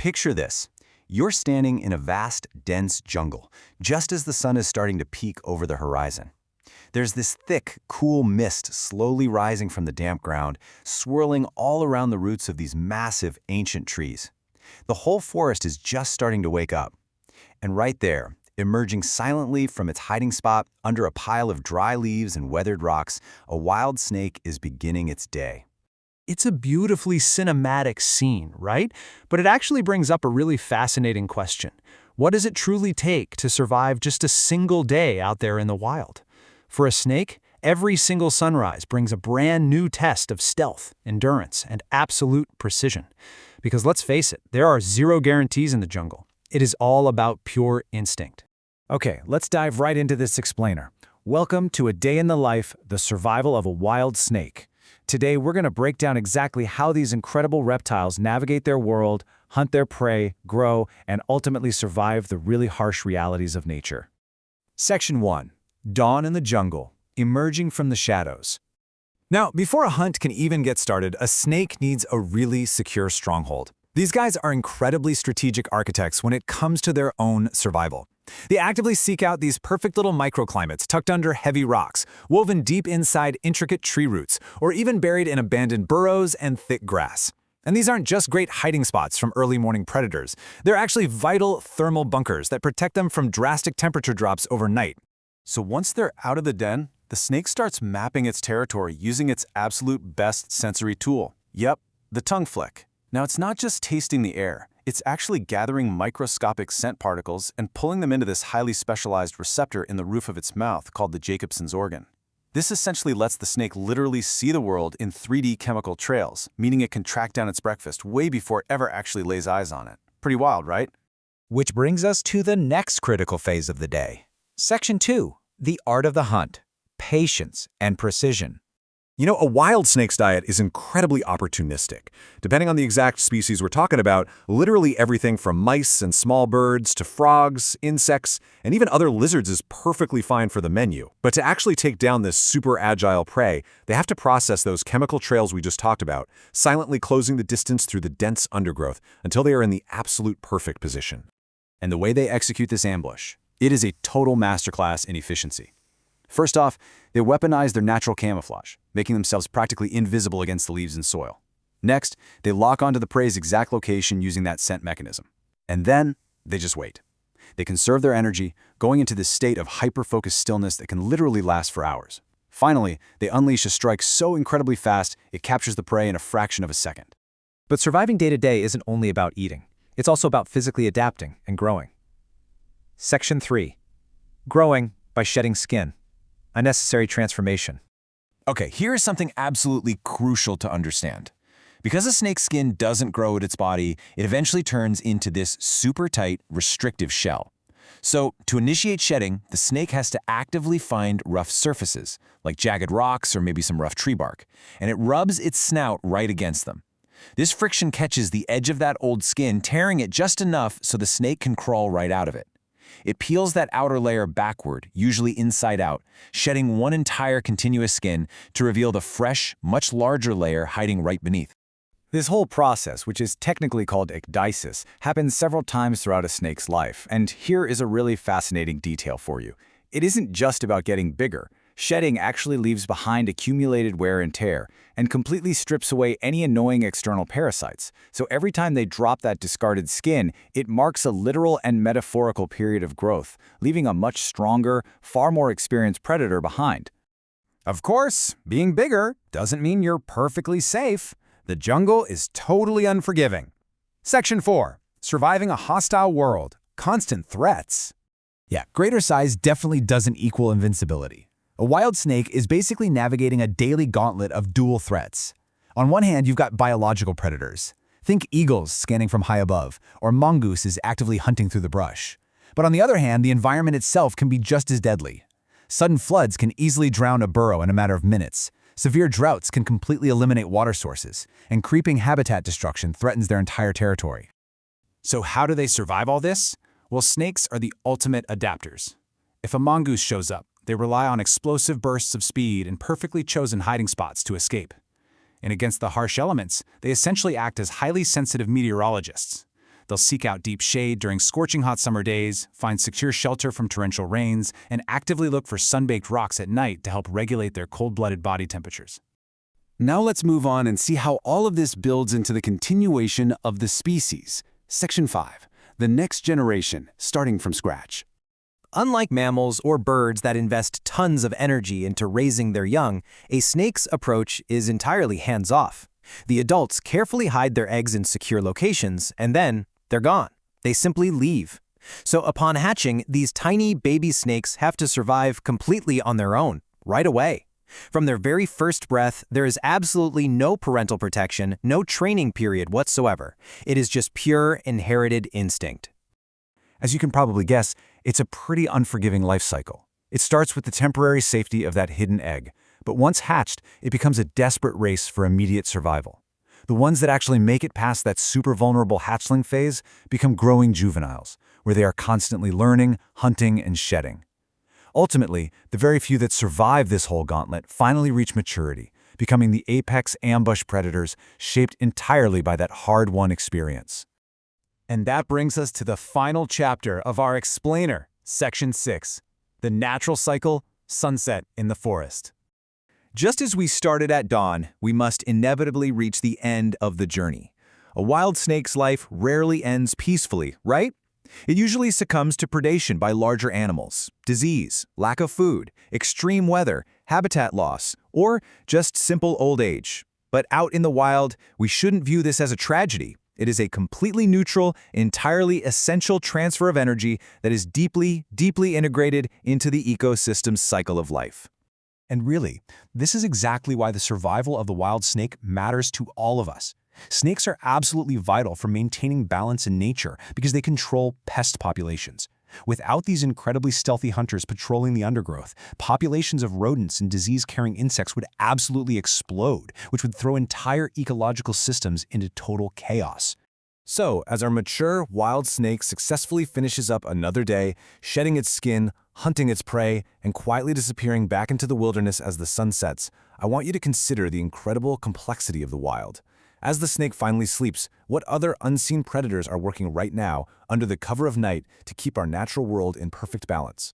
Picture this. You're standing in a vast, dense jungle, just as the sun is starting to peek over the horizon. There's this thick, cool mist slowly rising from the damp ground, swirling all around the roots of these massive, ancient trees. The whole forest is just starting to wake up. And right there, emerging silently from its hiding spot under a pile of dry leaves and weathered rocks, a wild snake is beginning its day. It's a beautifully cinematic scene, right? But it actually brings up a really fascinating question. What does it truly take to survive just a single day out there in the wild? For a snake, every single sunrise brings a brand new test of stealth, endurance, and absolute precision. Because let's face it, there are zero guarantees in the jungle. It is all about pure instinct. Okay, let's dive right into this explainer. Welcome to A Day in the Life, the Survival of a Wild Snake. Today, we're going to break down exactly how these incredible reptiles navigate their world, hunt their prey, grow, and ultimately survive the really harsh realities of nature. Section 1. Dawn in the Jungle, Emerging from the Shadows. Now, before a hunt can even get started, a snake needs a really secure stronghold. These guys are incredibly strategic architects when it comes to their own survival. They actively seek out these perfect little microclimates tucked under heavy rocks, woven deep inside intricate tree roots, or even buried in abandoned burrows and thick grass. And these aren't just great hiding spots from early morning predators. They're actually vital thermal bunkers that protect them from drastic temperature drops overnight. So once they're out of the den, the snake starts mapping its territory using its absolute best sensory tool. Yep, the tongue flick. Now, it's not just tasting the air. It's actually gathering microscopic scent particles and pulling them into this highly specialized receptor in the roof of its mouth called the Jacobson's organ. This essentially lets the snake literally see the world in 3D chemical trails, meaning it can track down its breakfast way before it ever actually lays eyes on it. Pretty wild, right? Which brings us to the next critical phase of the day. Section 2. The Art of the Hunt, Patience and Precision. You know, a wild snake's diet is incredibly opportunistic. Depending on the exact species we're talking about, literally everything from mice and small birds to frogs, insects, and even other lizards is perfectly fine for the menu. But to actually take down this super agile prey, they have to process those chemical trails we just talked about, silently closing the distance through the dense undergrowth until they are in the absolute perfect position. And the way they execute this ambush, it is a total masterclass in efficiency. First off, they weaponize their natural camouflage, making themselves practically invisible against the leaves and soil. Next, they lock onto the prey's exact location using that scent mechanism. And then, they just wait. They conserve their energy, going into this state of hyper-focused stillness that can literally last for hours. Finally, they unleash a strike so incredibly fast, it captures the prey in a fraction of a second. But surviving day to day isn't only about eating. It's also about physically adapting and growing. Section 3. Growing by shedding skin. A necessary transformation. Okay, here's something absolutely crucial to understand. Because a snake's skin doesn't grow at its body, it eventually turns into this super tight, restrictive shell. So, to initiate shedding, the snake has to actively find rough surfaces, like jagged rocks or maybe some rough tree bark, and it rubs its snout right against them. This friction catches the edge of that old skin, tearing it just enough so the snake can crawl right out of it. It peels that outer layer backward, usually inside out, shedding one entire continuous skin to reveal the fresh, much larger layer hiding right beneath. This whole process, which is technically called ecdysis, happens several times throughout a snake's life, and here is a really fascinating detail for you. It isn't just about getting bigger. Shedding actually leaves behind accumulated wear and tear, and completely strips away any annoying external parasites. So every time they drop that discarded skin, it marks a literal and metaphorical period of growth, leaving a much stronger, far more experienced predator behind. Of course, being bigger doesn't mean you're perfectly safe. The jungle is totally unforgiving. Section 4. Surviving a hostile world. Constant threats. Yeah, greater size definitely doesn't equal invincibility. A wild snake is basically navigating a daily gauntlet of dual threats. On one hand, you've got biological predators. Think eagles scanning from high above, or mongooses actively hunting through the brush. But on the other hand, the environment itself can be just as deadly. Sudden floods can easily drown a burrow in a matter of minutes. Severe droughts can completely eliminate water sources, and creeping habitat destruction threatens their entire territory. So how do they survive all this? Well, snakes are the ultimate adapters. If a mongoose shows up, they rely on explosive bursts of speed and perfectly chosen hiding spots to escape. And against the harsh elements, they essentially act as highly sensitive meteorologists. They'll seek out deep shade during scorching hot summer days, find secure shelter from torrential rains, and actively look for sun-baked rocks at night to help regulate their cold-blooded body temperatures. Now let's move on and see how all of this builds into the continuation of the species. Section 5. The next generation, starting from scratch. Unlike mammals or birds that invest tons of energy into raising their young, a snake's approach is entirely hands-off. The adults carefully hide their eggs in secure locations, and then they're gone. They simply leave. So upon hatching, these tiny baby snakes have to survive completely on their own, right away. From their very first breath, there is absolutely no parental protection, no training period whatsoever. It is just pure inherited instinct. As you can probably guess, it's a pretty unforgiving life cycle. It starts with the temporary safety of that hidden egg, but once hatched, it becomes a desperate race for immediate survival. The ones that actually make it past that super vulnerable hatchling phase become growing juveniles, where they are constantly learning, hunting, and shedding. Ultimately, the very few that survive this whole gauntlet finally reach maturity, becoming the apex ambush predators shaped entirely by that hard-won experience. And that brings us to the final chapter of our explainer, Section 6, the natural cycle, sunset in the forest. Just as we started at dawn, we must inevitably reach the end of the journey. A wild snake's life rarely ends peacefully, right? It usually succumbs to predation by larger animals, disease, lack of food, extreme weather, habitat loss, or just simple old age. But out in the wild, we shouldn't view this as a tragedy. It is a completely neutral, entirely essential transfer of energy that is deeply, deeply integrated into the ecosystem's cycle of life. And really, this is exactly why the survival of the wild snake matters to all of us. Snakes are absolutely vital for maintaining balance in nature because they control pest populations. Without these incredibly stealthy hunters patrolling the undergrowth, populations of rodents and disease-carrying insects would absolutely explode, which would throw entire ecological systems into total chaos. So, as our mature wild snake successfully finishes up another day, shedding its skin, hunting its prey, and quietly disappearing back into the wilderness as the sun sets, I want you to consider the incredible complexity of the wild. As the snake finally sleeps, what other unseen predators are working right now under the cover of night to keep our natural world in perfect balance?